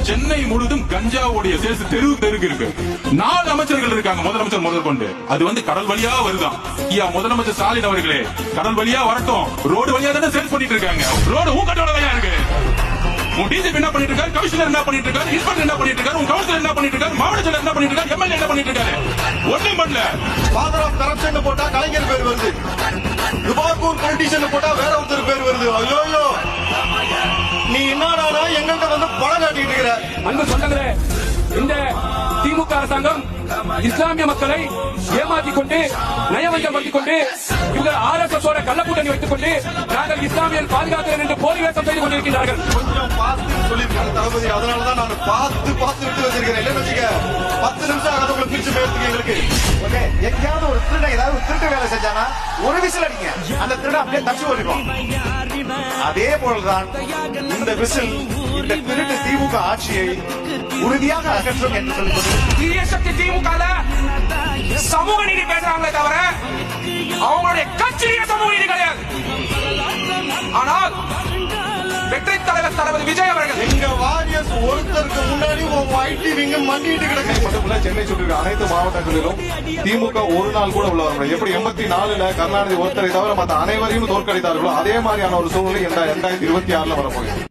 சென்னை முழுவதும் கஞ்சாவுடைய சேல்ஸ் தெருவுக்கு இருக்கு. 4 அமைச்சர்கள் இருக்காங்க, முதலமைச்சர் முதல் கொண்டு. அது கடல் வழியா வருதான். முதலமைச்சர் ஸ்டாலின் அவர்களே, கடல் வழியா வரட்டும், ரோடு வழியா தானே சேல்ஸ் பண்ணிட்டு இருக்காங்க. ரோடு ஊக்கட்டோட வழியா இருக்கு. உன் டிஜிபி என்ன பண்ணிட்டு இருக்காரு, கமிஷனர் என்ன பண்ணிட்டு இருக்காரு, இன்ஸ்பெக்டர் என்ன பண்ணிட்டு இருக்காரு, உன் கவுன்சிலர் என்ன பண்ணிட்டு இருக்காரு, மாவட்ட செயலர் என்ன பண்ணிட்டு இருக்காரு, எம்எல்ஏ என்ன பண்ணிட்டு இருக்காரு. ஒண்ணும் பண்ணல. ஃபாதர் ஆஃப் கரப்ஷன் போட்டா கலைஞர் பேர் வருது, துபாக்கூர் பொலிட்டிஷியன் போட்டா வேற ஒருத்தர் பேர் வருது. ஐயோ, நீ என்னடா எங்கள்கிட்ட படம் காட்டிட்டு இருக்கிற. அன்பு சொந்தங்களே, இந்த திமுக அரசாங்கம் இஸ்லாமிய மக்களை ஏமாற்றிக் கொண்டு நயவஞ்சப்படுத்திக் கொண்டு இந்த RSS ஓட கள்ளக்கூட்டணி வைத்துக் கொண்டு நாங்கள் இஸ்லாமியர் பாதுகாக்கிறேன் என்று போலி வேஷம் செய்து கொண்டிருக்கிறார்கள். கொஞ்சம் பார்த்து சொல்லியிருக்காங்க தளபதி, அதனாலதான் நான் பார்த்து விட்டு வச்சிருக்கிறேன். என்ன வச்சுக்க, 10 நிமிஷம் ஆகாத உங்களை பிரிச்சு பேசுறீங்க எங்களுக்கு. ஓகே, எங்கேயாவது ஒரு திருடன் ஏதாவது ஒரு திருட்டு வேலை செஞ்சானா ஒரு விசில் அடிங்க, அந்த திருடன் அப்படியே தச்சு ஓடிடும். அதே போலதான் இந்த விசில் இந்த திருட்டு திமுக ஆட்சியை உறுதியாக அகற்றும் என்று சொல்லுவது. தீய சக்தி திமுக சமூக நீதி பேசுறாங்களே தவிர அவங்களுடைய கட்சியில சமூக நீதி கிடையாது. ஆனால் வெற்றி தலைவர் தளபதி விஜய் அவர்கள் எங்க வாரியர்ஸ் ஒருத்தருக்கு முன்னாடி ஐடி விங்க மண்டிட்டு கிடக்கு. சென்னை சுற்றி அனைத்து மாவட்டங்களிலும் திமுக ஒரு நாள் கூட உள்ள வர எப்படி 84ல கருணாநிதி ஒருத்தரை தவிர மற்ற அனைவரையும் தோற்கடித்தார்களோ அதே மாதிரியான ஒரு சூழ்நிலை 2026 வரப்போகுது.